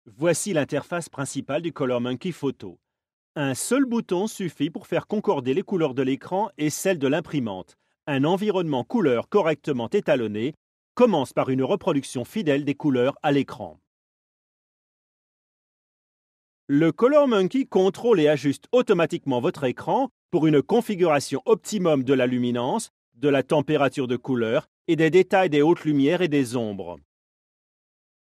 Voici l'interface principale du ColorMonkey Photo. Un seul bouton suffit pour faire concorder les couleurs de l'écran et celles de l'imprimante. Un environnement couleur correctement étalonné commence par une reproduction fidèle des couleurs à l'écran. Le ColorMonkey contrôle et ajuste automatiquement votre écran pour une configuration optimum de la luminance, de la température de couleur et des détails des hautes lumières et des ombres.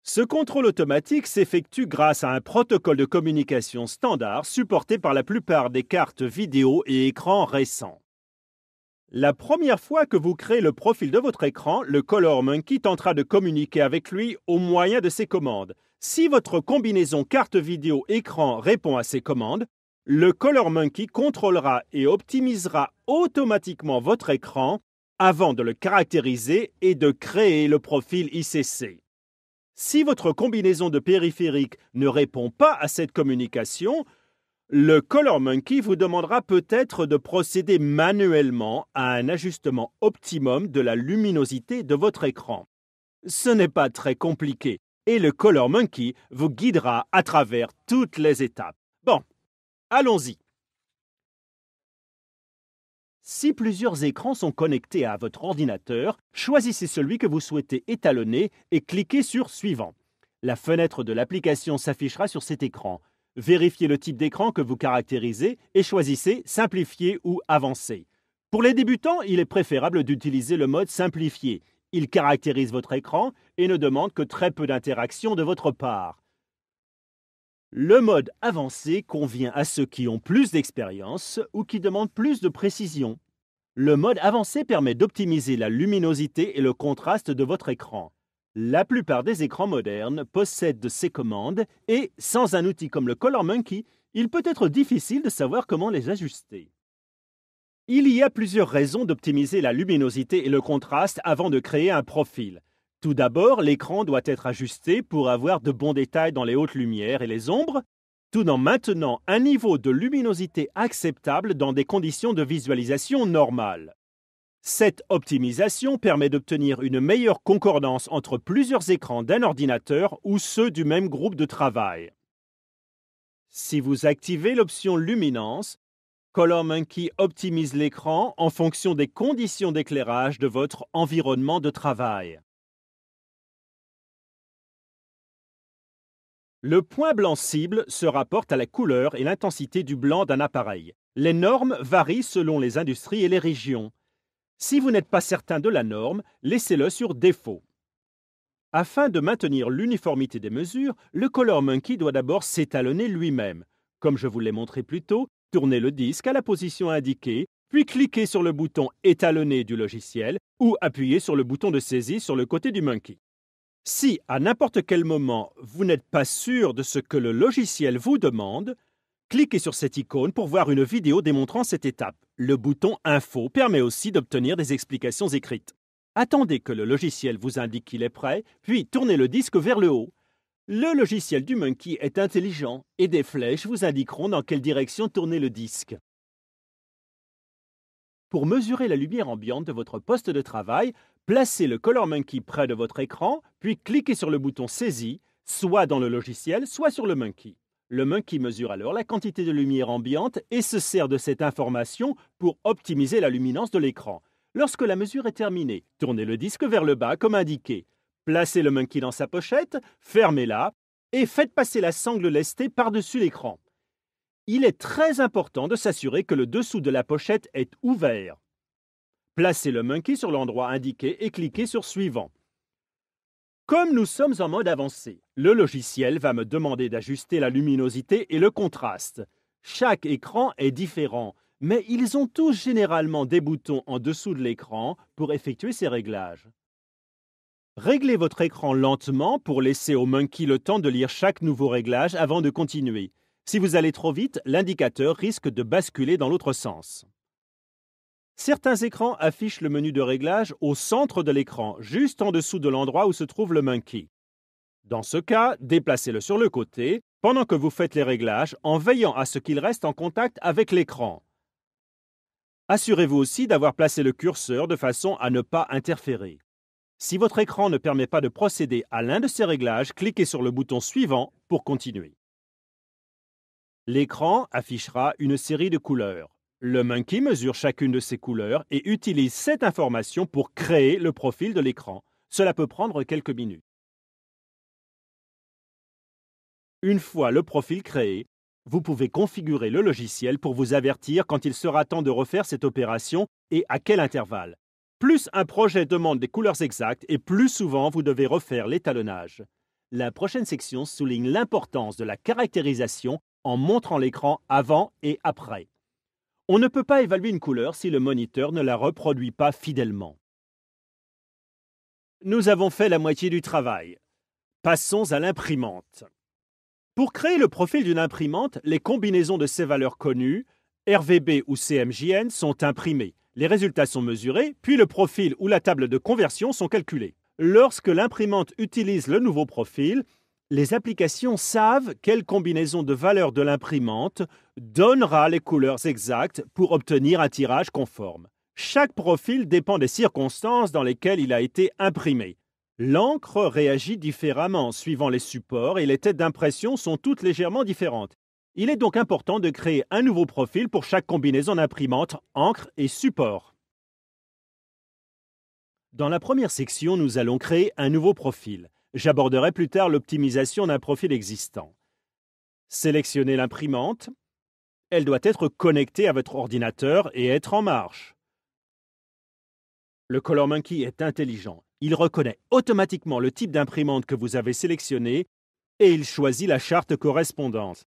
Ce contrôle automatique s'effectue grâce à un protocole de communication standard supporté par la plupart des cartes vidéo et écrans récents. La première fois que vous créez le profil de votre écran, le ColorMonkey tentera de communiquer avec lui au moyen de ses commandes. Si votre combinaison carte vidéo écran répond à ces commandes, le ColorMonkey contrôlera et optimisera automatiquement votre écran avant de le caractériser et de créer le profil ICC. Si votre combinaison de périphériques ne répond pas à cette communication, le ColorMonkey vous demandera peut-être de procéder manuellement à un ajustement optimum de la luminosité de votre écran. Ce n'est pas très compliqué et le ColorMonkey vous guidera à travers toutes les étapes. Bon, allons-y. Si plusieurs écrans sont connectés à votre ordinateur, choisissez celui que vous souhaitez étalonner et cliquez sur « Suivant ». La fenêtre de l'application s'affichera sur cet écran. Vérifiez le type d'écran que vous caractérisez et choisissez « Simplifier » ou « Avancer ». Pour les débutants, il est préférable d'utiliser le mode « Simplifier ». Il caractérise votre écran et ne demande que très peu d'interaction de votre part. Le mode avancé convient à ceux qui ont plus d'expérience ou qui demandent plus de précision. Le mode avancé permet d'optimiser la luminosité et le contraste de votre écran. La plupart des écrans modernes possèdent ces commandes et, sans un outil comme le ColorMonkey, il peut être difficile de savoir comment les ajuster. Il y a plusieurs raisons d'optimiser la luminosité et le contraste avant de créer un profil. Tout d'abord, l'écran doit être ajusté pour avoir de bons détails dans les hautes lumières et les ombres, tout en maintenant un niveau de luminosité acceptable dans des conditions de visualisation normales. Cette optimisation permet d'obtenir une meilleure concordance entre plusieurs écrans d'un ordinateur ou ceux du même groupe de travail. Si vous activez l'option Luminance, ColorMonkey optimise l'écran en fonction des conditions d'éclairage de votre environnement de travail. Le point blanc cible se rapporte à la couleur et l'intensité du blanc d'un appareil. Les normes varient selon les industries et les régions. Si vous n'êtes pas certain de la norme, laissez-le sur défaut. Afin de maintenir l'uniformité des mesures, le ColorMonkey doit d'abord s'étalonner lui-même. Comme je vous l'ai montré plus tôt, tournez le disque à la position indiquée, puis cliquez sur le bouton « Étalonner » du logiciel ou appuyez sur le bouton de saisie sur le côté du Monkey. Si, à n'importe quel moment, vous n'êtes pas sûr de ce que le logiciel vous demande, cliquez sur cette icône pour voir une vidéo démontrant cette étape. Le bouton « Info » permet aussi d'obtenir des explications écrites. Attendez que le logiciel vous indique qu'il est prêt, puis tournez le disque vers le haut. Le logiciel du Monkey est intelligent et des flèches vous indiqueront dans quelle direction tourner le disque. Pour mesurer la lumière ambiante de votre poste de travail, placez le ColorMonkey près de votre écran, puis cliquez sur le bouton Saisie, soit dans le logiciel, soit sur le Monkey. Le Monkey mesure alors la quantité de lumière ambiante et se sert de cette information pour optimiser la luminance de l'écran. Lorsque la mesure est terminée, tournez le disque vers le bas comme indiqué. Placez le Monkey dans sa pochette, fermez-la et faites passer la sangle lestée par-dessus l'écran. Il est très important de s'assurer que le dessous de la pochette est ouvert. Placez le Monkey sur l'endroit indiqué et cliquez sur « Suivant ». Comme nous sommes en mode avancé, le logiciel va me demander d'ajuster la luminosité et le contraste. Chaque écran est différent, mais ils ont tous généralement des boutons en dessous de l'écran pour effectuer ces réglages. Réglez votre écran lentement pour laisser au Monkey le temps de lire chaque nouveau réglage avant de continuer. Si vous allez trop vite, l'indicateur risque de basculer dans l'autre sens. Certains écrans affichent le menu de réglage au centre de l'écran, juste en dessous de l'endroit où se trouve le Monkey. Dans ce cas, déplacez-le sur le côté pendant que vous faites les réglages en veillant à ce qu'il reste en contact avec l'écran. Assurez-vous aussi d'avoir placé le curseur de façon à ne pas interférer. Si votre écran ne permet pas de procéder à l'un de ces réglages, cliquez sur le bouton suivant pour pour continuer. L'écran affichera une série de couleurs. Le Monkey mesure chacune de ces couleurs et utilise cette information pour créer le profil de l'écran. Cela peut prendre quelques minutes. Une fois le profil créé, vous pouvez configurer le logiciel pour vous avertir quand il sera temps de refaire cette opération et à quel intervalle. Plus un projet demande des couleurs exactes et plus souvent vous devez refaire l'étalonnage. La prochaine section souligne l'importance de la caractérisation en montrant l'écran avant et après. On ne peut pas évaluer une couleur si le moniteur ne la reproduit pas fidèlement. Nous avons fait la moitié du travail. Passons à l'imprimante. Pour créer le profil d'une imprimante, les combinaisons de ces valeurs connues, RVB ou CMJN, sont imprimées. Les résultats sont mesurés, puis le profil ou la table de conversion sont calculés. Lorsque l'imprimante utilise le nouveau profil, les applications savent quelle combinaison de valeurs de l'imprimante donnera les couleurs exactes pour obtenir un tirage conforme. Chaque profil dépend des circonstances dans lesquelles il a été imprimé. L'encre réagit différemment suivant les supports et les têtes d'impression sont toutes légèrement différentes. Il est donc important de créer un nouveau profil pour chaque combinaison d'imprimante, encre et support. Dans la première section, nous allons créer un nouveau profil. J'aborderai plus tard l'optimisation d'un profil existant. Sélectionnez l'imprimante. Elle doit être connectée à votre ordinateur et être en marche. Le Color Monkey est intelligent. Il reconnaît automatiquement le type d'imprimante que vous avez sélectionné et il choisit la charte correspondante.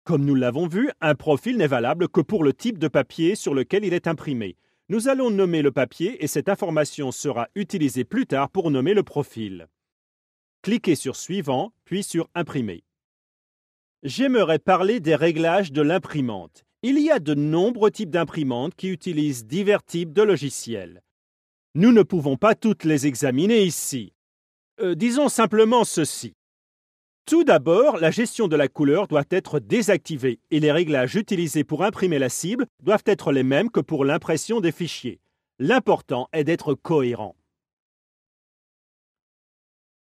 Comme nous l'avons vu, un profil n'est valable que pour le type de papier sur lequel il est imprimé. Nous allons nommer le papier et cette information sera utilisée plus tard pour nommer le profil. Cliquez sur Suivant, puis sur Imprimer. J'aimerais parler des réglages de l'imprimante. Il y a de nombreux types d'imprimantes qui utilisent divers types de logiciels. Nous ne pouvons pas toutes les examiner ici. Disons simplement ceci. Tout d'abord, la gestion de la couleur doit être désactivée et les réglages utilisés pour imprimer la cible doivent être les mêmes que pour l'impression des fichiers. L'important est d'être cohérent.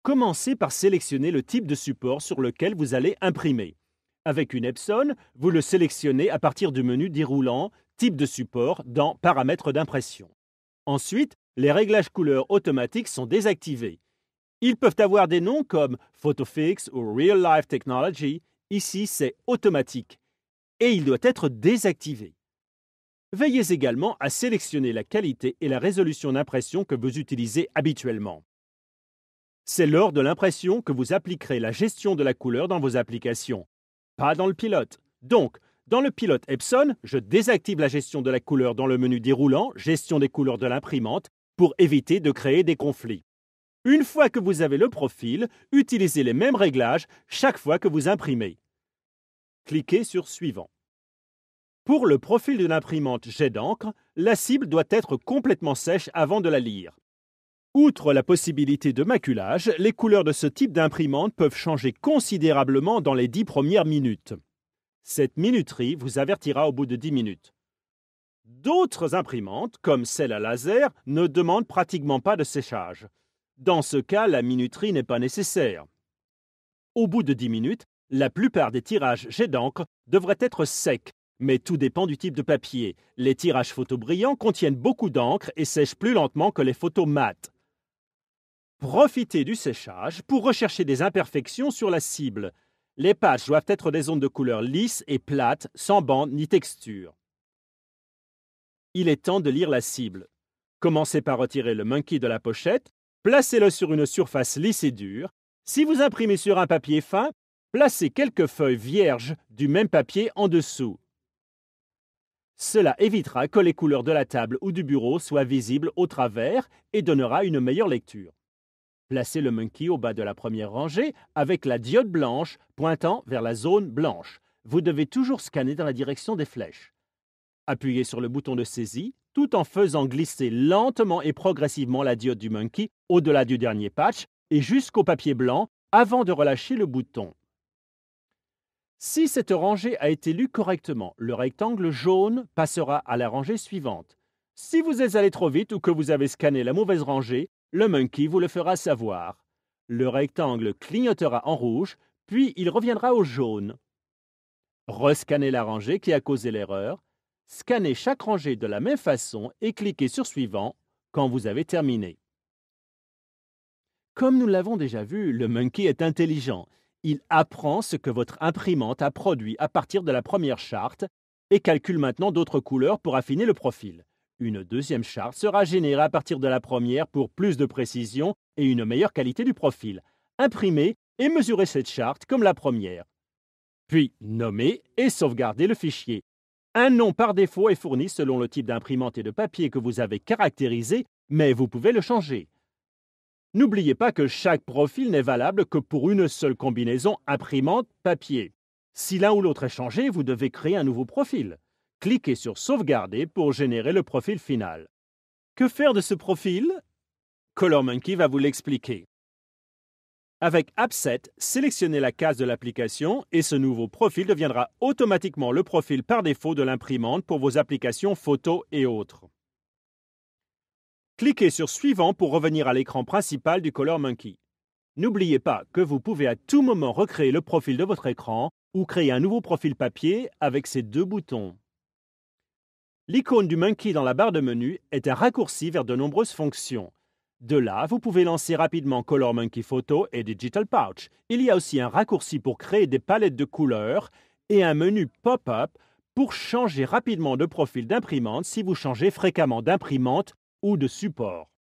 Commencez par sélectionner le type de support sur lequel vous allez imprimer. Avec une Epson, vous le sélectionnez à partir du menu déroulant « Type de support » dans « Paramètres d'impression ». Ensuite, les réglages couleurs automatiques sont désactivés. Ils peuvent avoir des noms comme PhotoFix ou Real Life Technology. Ici, c'est automatique. Et il doit être désactivé. Veillez également à sélectionner la qualité et la résolution d'impression que vous utilisez habituellement. C'est lors de l'impression que vous appliquerez la gestion de la couleur dans vos applications, pas dans le pilote. Donc, dans le pilote Epson, je désactive la gestion de la couleur dans le menu déroulant « Gestion des couleurs de l'imprimante » pour éviter de créer des conflits. Une fois que vous avez le profil, utilisez les mêmes réglages chaque fois que vous imprimez. Cliquez sur Suivant. Pour le profil d'une imprimante jet d'encre, la cible doit être complètement sèche avant de la lire. Outre la possibilité de maculage, les couleurs de ce type d'imprimante peuvent changer considérablement dans les 10 premières minutes. Cette minuterie vous avertira au bout de 10 minutes. D'autres imprimantes, comme celle à laser, ne demandent pratiquement pas de séchage. Dans ce cas, la minuterie n'est pas nécessaire. Au bout de 10 minutes, la plupart des tirages jet d'encre devraient être secs, mais tout dépend du type de papier. Les tirages photo brillants contiennent beaucoup d'encre et sèchent plus lentement que les photos mates. Profitez du séchage pour rechercher des imperfections sur la cible. Les patchs doivent être des zones de couleur lisses et plates, sans bande ni texture. Il est temps de lire la cible. Commencez par retirer le Monkey de la pochette, placez-le sur une surface lisse et dure. Si vous imprimez sur un papier fin, placez quelques feuilles vierges du même papier en dessous. Cela évitera que les couleurs de la table ou du bureau soient visibles au travers et donnera une meilleure lecture. Placez le Monkey au bas de la première rangée avec la diode blanche pointant vers la zone blanche. Vous devez toujours scanner dans la direction des flèches. Appuyez sur le bouton de saisie tout en faisant glisser lentement et progressivement la diode du Monkey au-delà du dernier patch et jusqu'au papier blanc avant de relâcher le bouton. Si cette rangée a été lue correctement, le rectangle jaune passera à la rangée suivante. Si vous êtes allé trop vite ou que vous avez scanné la mauvaise rangée, le Monkey vous le fera savoir. Le rectangle clignotera en rouge, puis il reviendra au jaune. Rescannez la rangée qui a causé l'erreur, scannez chaque rangée de la même façon et cliquez sur Suivant quand vous avez terminé. Comme nous l'avons déjà vu, le Monkey est intelligent. Il apprend ce que votre imprimante a produit à partir de la première charte et calcule maintenant d'autres couleurs pour affiner le profil. Une deuxième charte sera générée à partir de la première pour plus de précision et une meilleure qualité du profil. Imprimez et mesurez cette charte comme la première. Puis, nommez et sauvegardez le fichier. Un nom par défaut est fourni selon le type d'imprimante et de papier que vous avez caractérisé, mais vous pouvez le changer. N'oubliez pas que chaque profil n'est valable que pour une seule combinaison imprimante-papier. Si l'un ou l'autre est changé, vous devez créer un nouveau profil. Cliquez sur Sauvegarder pour générer le profil final. Que faire de ce profil? ColorMonkey va vous l'expliquer. Avec Appset, sélectionnez la case de l'application et ce nouveau profil deviendra automatiquement le profil par défaut de l'imprimante pour vos applications photos et autres. Cliquez sur Suivant pour revenir à l'écran principal du ColorMonkey. N'oubliez pas que vous pouvez à tout moment recréer le profil de votre écran ou créer un nouveau profil papier avec ces deux boutons. L'icône du Monkey dans la barre de menu est un raccourci vers de nombreuses fonctions. De là, vous pouvez lancer rapidement ColorMonkey Photo et Digital Pouch. Il y a aussi un raccourci pour créer des palettes de couleurs et un menu pop-up pour changer rapidement de profil d'imprimante si vous changez fréquemment d'imprimante ou de support.